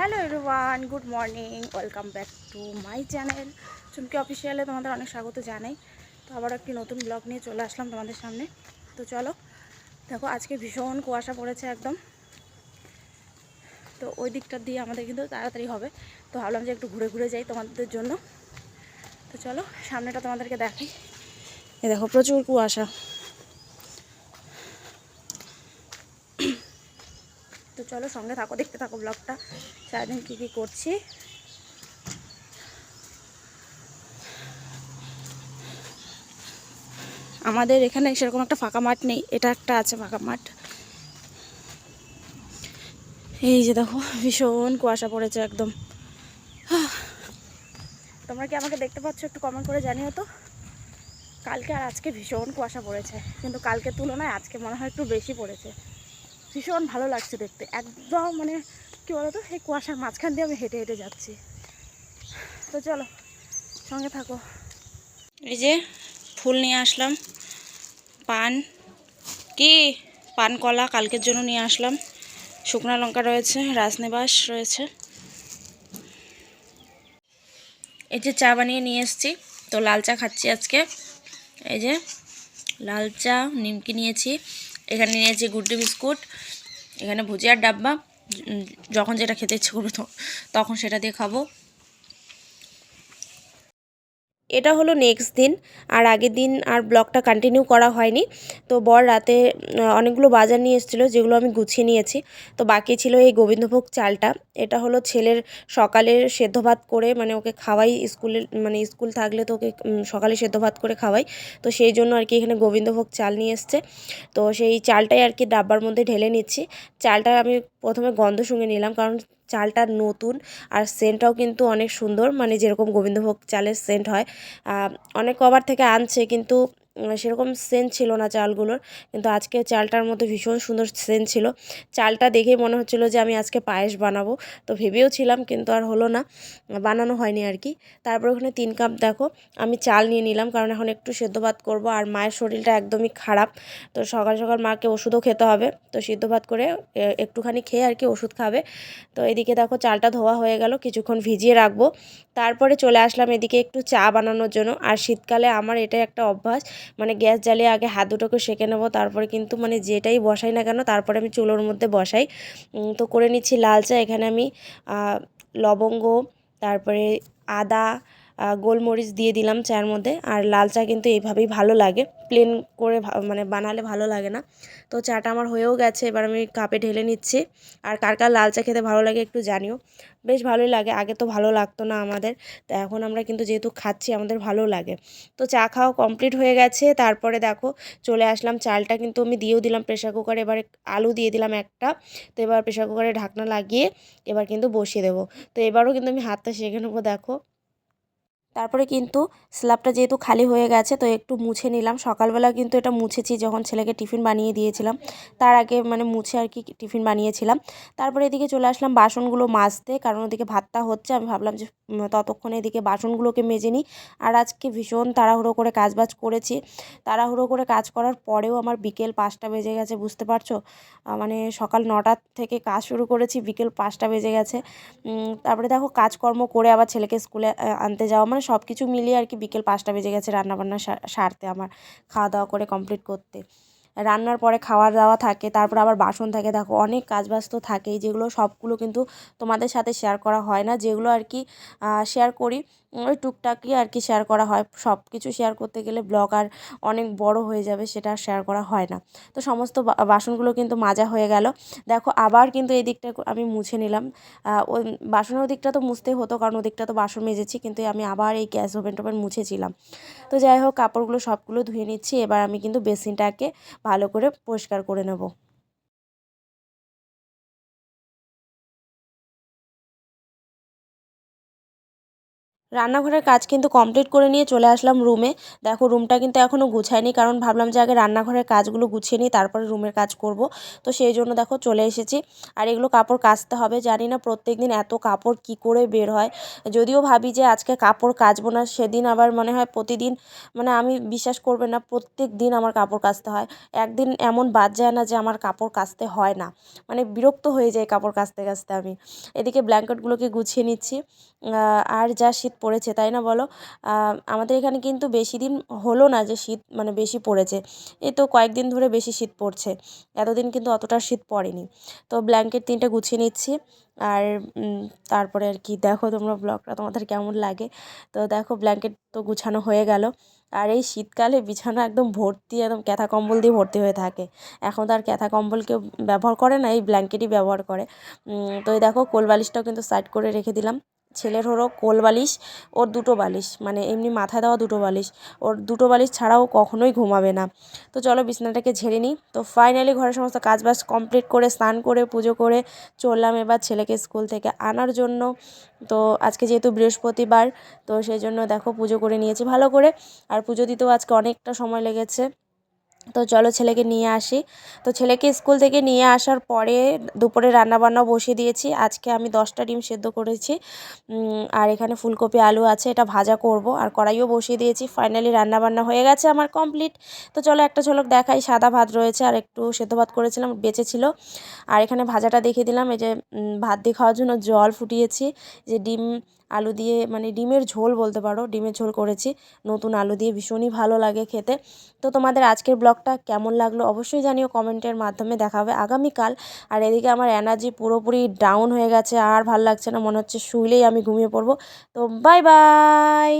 Hello everyone, good morning, welcome back to my channel Chumki অফিসিয়ালে তোমাদের অনেক স্বাগত জানাই। তো আবার একটি নতুন ব্লগ নিয়ে চলে আসলাম তোমাদের সামনে। তো চলো দেখো, আজকে ভীষণ কুয়াশা পড়েছে একদম। তো ওই দিকটা দিয়ে আমাদের কিন্তু তাড়াতাড়ি হবে, তো ভাবলাম যে একটু ঘুরে ঘুরে যাই তোমাদের জন্য। তো চলো সামনেটা তোমাদেরকে দেখাই। এ দেখো প্রচুর কুয়াশা। তো চলো সঙ্গে থাকো, দেখতে থাকো ব্লগটা, সারাদিন কী কী করছি। আমাদের এখানে সেরকম একটা ফাঁকা মাঠ নেই, এটা একটা আছে ফাঁকা মাঠ। এই যে দেখো ভীষণ কুয়াশা পড়েছে একদম। তোমরা কি আমাকে দেখতে পাচ্ছ? একটু কমেন্ট করে জানিও তো। কালকে আর আজকে ভীষণ কুয়াশা পড়েছে, কিন্তু কালকের তুলনায় আজকে মনে হয় একটু বেশি পড়েছে। ভীষণ ভালো লাগছে দেখতে, একদম মানে কী বলতো, এই কুয়াশার মাঝখান দিয়ে আমি হেঁটে হেঁটে যাচ্ছি। তো চলো সঙ্গে থাকো। এই যে ফুল নিয়ে আসলাম, পান কি পান কলা কালকের জন্য নিয়ে আসলাম, শুকনো লঙ্কা রয়েছে, রাজনিবাস রয়েছে। এই যে চা বানিয়ে নিয়ে এসেছি, তো লাল চা খাচ্ছি আজকে। এই যে লাল চা, নিমকি নিয়েছি, এখানে নিয়েছি গুড্ডি বিস্কুট, এখানে ভুজিয়ার ডাব্বা, যখন যেটা খেতে ইচ্ছে করবে তখন সেটা দিয়ে খাবো। এটা হলো নেক্সট দিন, আর আগের দিন আর ব্লগটা কন্টিনিউ করা হয়নি। তো বর রাতে অনেকগুলো বাজার নিয়ে এসেছিলো, যেগুলো আমি গুছিয়ে নিয়েছি। তো বাকি ছিল এই গোবিন্দভোগ চালটা। এটা হলো ছেলের সকালের সেদ্ধ ভাত করে, মানে ওকে খাওয়াই স্কুলে, মানে স্কুল থাকলে তো ওকে সকালে সেদ্ধ ভাত করে খাওয়াই। তো সেই জন্য আর কি এখানে গোবিন্দভোগ চাল নিয়ে এসছে। তো সেই চালটাই আর কি ডাব্বার মধ্যে ঢেলে নিচ্ছি। চালটা আমি প্রথমে গন্ধ শুঁকে নিলাম, কারণ চালটা নতুন আর সেন্টটাও কিন্তু অনেক সুন্দর, মানে যেরকম গোবিন্দভোগ চালের সেন্ট হয়। অনেক কবার থেকে আনছে, কিন্তু সেরকম সেন্ট ছিল না চালগুলোর। কিন্তু আজকে চালটার মধ্যে ভীষণ সুন্দর সেন্ট ছিল। চালটা দেখেই মনে হচ্ছিলো যে আমি আজকে পায়েস বানাবো। তো ভেবেও ছিলাম, কিন্তু আর হলো না, বানানো হয়নি আর কি। তারপর ওখানে 3 কাপ দেখো আমি চাল নিয়ে নিলাম, কারণ এখন একটু সেদ্ধ ভাত করবো, আর মায়ের শরীরটা একদমই খারাপ। তো সকাল সকাল মাকে ওষুধও খেতে হবে, তো সিদ্ধ ভাত করে একটুখানি খেয়ে আর কি ওষুধ খাবে। তো এদিকে দেখো চালটা ধোয়া হয়ে গেল, কিছুক্ষণ ভিজিয়ে রাখবো। তারপরে চলে আসলাম এদিকে একটু চা বানানোর জন্য। আর শীতকালে আমার এটাই একটা অভ্যাস, মানে গ্যাস জ্বালিয়ে আগে হাত দুটোকে সেঁকে নেবো, তারপরে কিন্তু মানে যেটাই বসাই না কেন তারপরে আমি চুলোর মধ্যে বসাই। তো করে নিচ্ছি লাল চা। এখানে আমি লবঙ্গ, তারপরে আদা, গোলমরিচ দিয়ে দিলাম চায়ের মধ্যে। আর লাল চা কিন্তু এইভাবেই ভালো লাগে, প্লেন করে মানে বানালে ভালো লাগে না। তো চাটা আমার হয়েও গেছে, এবার আমি কাপে ঢেলে নিচ্ছি। আর কার কার লাল চা খেতে ভালো লাগে একটু জানিও। বেশ ভালোই লাগে, আগে তো ভালো লাগতো না আমাদের, তো এখন আমরা কিন্তু যেহেতু খাচ্ছি আমাদের ভালো লাগে। তো চা খাওয়া কমপ্লিট হয়ে গেছে। তারপরে দেখো চলে আসলাম, চালটা কিন্তু আমি দিয়েও দিলাম প্রেশার কুকারে, এবারে আলু দিয়ে দিলাম একটা। তো এবার প্রেশার কুকারে ঢাকনা লাগিয়ে এবার কিন্তু বসিয়ে দেবো। তো এবারও কিন্তু আমি হাতটা সেঁকে নেবো দেখো। তারপরে কিন্তু স্ল্যাবটা যেহেতু খালি হয়ে গেছে, তো একটু মুছে নিলাম। সকালবেলা কিন্তু এটা মুছেছি, যখন ছেলেকে টিফিন বানিয়ে দিয়েছিলাম তার আগে, মানে মুছে আর কি টিফিন বানিয়েছিলাম। তারপরে এদিকে চলে আসলাম বাসনগুলো মাজতে, কারণ ওদিকে ভাতটা হচ্ছে, আমি ভাবলাম যে ততক্ষণে এদিকে বাসনগুলোকে মেজে নিই। আর আজকে ভীষণ তাড়াহুড়ো করে কাজবাজ করেছি। তাড়াহুড়ো করে কাজ করার পরেও আমার বিকেল 5টা বেজে গেছে, বুঝতে পারছো? মানে সকাল 9টা থেকে কাজ শুরু করেছি, বিকেল 5টা বেজে গেছে। তারপরে দেখো কাজকর্ম করে আবার ছেলেকে স্কুলে আনতে যাওয়া, মানে সব কিছু মিলিয়ে আর কি বিকেল 5টা বেজে গেছে রান্নাবান্না সারতে, আমার খাওয়া দাওয়া করে কমপ্লিট করতে। রান্নার পরে খাওয়া দাওয়া থাকে, তারপর আবার বাসন থাকে, দেখো অনেক কাজবাজ তো থাকেই, যেগুলো সবগুলো কিন্তু তোমাদের সাথে শেয়ার করা হয় না। যেগুলো আর কি শেয়ার করি ওই টুকটাকই আর কি শেয়ার করা হয়। সব কিছু শেয়ার করতে গেলে ব্লগ আর অনেক বড় হয়ে যাবে, সেটা আর শেয়ার করা হয় না। তো সমস্ত বাসনগুলো কিন্তু মাজা হয়ে গেল। দেখো আবার কিন্তু এই দিকটা আমি মুছে নিলাম। ওই বাসনের ওদিকটা তো মুছতেই হতো, কারণ ওদিকটা তো বাসন মেজেছি, কিন্তু আমি আবার এই গ্যাস ওভেন টোভেন মুছেছিলাম। তো যাই হোক কাপড়গুলো সবগুলো ধুয়ে নিচ্ছি, এবার আমি কিন্তু বেসিনটাকে ভালো করে পরিষ্কার করে নেব। রান্নাঘরের কাজ কিন্তু কমপ্লিট করে নিয়ে চলে আসলাম রুমে। দেখো রুমটা কিন্তু এখনও গুছাইনি, কারণ ভাবলাম যে আগে রান্নাঘরের কাজগুলো গুছিয়ে নিই, তারপরে রুমের কাজ করব। তো সেই জন্য দেখো চলে এসেছি। আর এগুলো কাপড় কাচতে হবে, জানি না প্রত্যেকদিন এত কাপড় কি করে বের হয়। যদিও ভাবি যে আজকে কাপড় কাচবো না, সেদিন আবার মনে হয় প্রতিদিন, মানে আমি বিশ্বাস করবে না, প্রত্যেক দিন আমার কাপড় কাচতে হয়। একদিন এমন বাদ যায় না যে আমার কাপড় কাচতে হয় না। মানে বিরক্ত হয়ে যায় কাপড় কাচতে কাচতে আমি। এদিকে ব্ল্যাঙ্কেটগুলোকে গুছিয়ে নিচ্ছি। আর যা শীত পড়েছে, তাই না বলো? আমাদের এখানে কিন্তু বেশি দিন হলো না যে শীত মানে বেশি পড়েছে। এই তো কয়েকদিন ধরে বেশি শীত পড়ছে। এতদিন কিন্তু অতটা শীত পড়েনি। তো ব্ল্যাঙ্কেট 3টে গুছিয়ে নিচ্ছি। আর তারপরে আর কি, দেখো তোমরা ব্লগটা তোমাদের কেমন লাগে। তো দেখো ব্ল্যাঙ্কেট তো গুছানো হয়ে গেল। আর এই শীতকালে বিছানা একদম ভর্তি, একদম ক্যাথা কম্বল দিয়ে ভর্তি হয়ে থাকে। এখন তো আর ক্যাথা কম্বল কেউ ব্যবহার করে না, এই ব্ল্যাঙ্কেটই ব্যবহার করে। তো এই দেখো কোল বালিশটাও কিন্তু সাইড করে রেখে দিলাম। ছেলের হলো কোল বালিশ, ওর 2টো বালিশ, মানে এমনি মাথায় দেওয়া 2টো বালিশ। ওর 2টো বালিশ ছাড়াও কখনোই ঘুমাবে না। তো চলো বিছানাটাকে ঝেড়ে নিই। তো ফাইনালি ঘরের সমস্ত কাজবাজ কমপ্লিট করে, স্নান করে, পুজো করে চললাম এবার ছেলেকে স্কুল থেকে আনার জন্য। তো আজকে যেহেতু বৃহস্পতিবার, তো সেই জন্য দেখো পুজো করে নিয়েছি ভালো করে। আর পুজো দিতেও আজকে অনেকটা সময় লেগেছে। তো চলো ছেলেকে নিয়ে আসি। তো ছেলেকে স্কুল থেকে নিয়ে আসার পরে দুপুরে রান্নাবান্নাও বসিয়ে দিয়েছি। আজকে আমি 10টা ডিম সেদ্ধ করেছি। আর এখানে ফুলকপি আলু আছে, এটা ভাজা করব। আর কড়াইও বসিয়ে দিয়েছি। ফাইনালি রান্নাবান্না হয়ে গেছে আমার কমপ্লিট। তো চলো একটা ঝলক দেখাই। সাদা ভাত রয়েছে, আর একটু সেদ্ধ ভাত করেছিলাম বেঁচে ছিল। আর এখানে ভাজাটা দেখিয়ে দিলাম। এই যে ভাত দিয়ে খাওয়ার জন্য জল ফুটিয়েছি। যে ডিম আলু দিয়ে, মানে ডিমের ঝোল বলতে পারো, ডিমের ঝোল করেছি নতুন আলু দিয়ে, ভীষণই ভালো লাগে খেতে। তো তোমাদের আজকের ব্লগটা কেমন লাগলো অবশ্যই জানিও কমেন্টের মাধ্যমে। দেখা হবে আগামীকাল। আর এদিকে আমার এনার্জি পুরোপুরি ডাউন হয়ে গেছে, আর ভাল লাগছে না, মনে হচ্ছে শুইলেই আমি ঘুমিয়ে পড়বো। তো বাই বাই।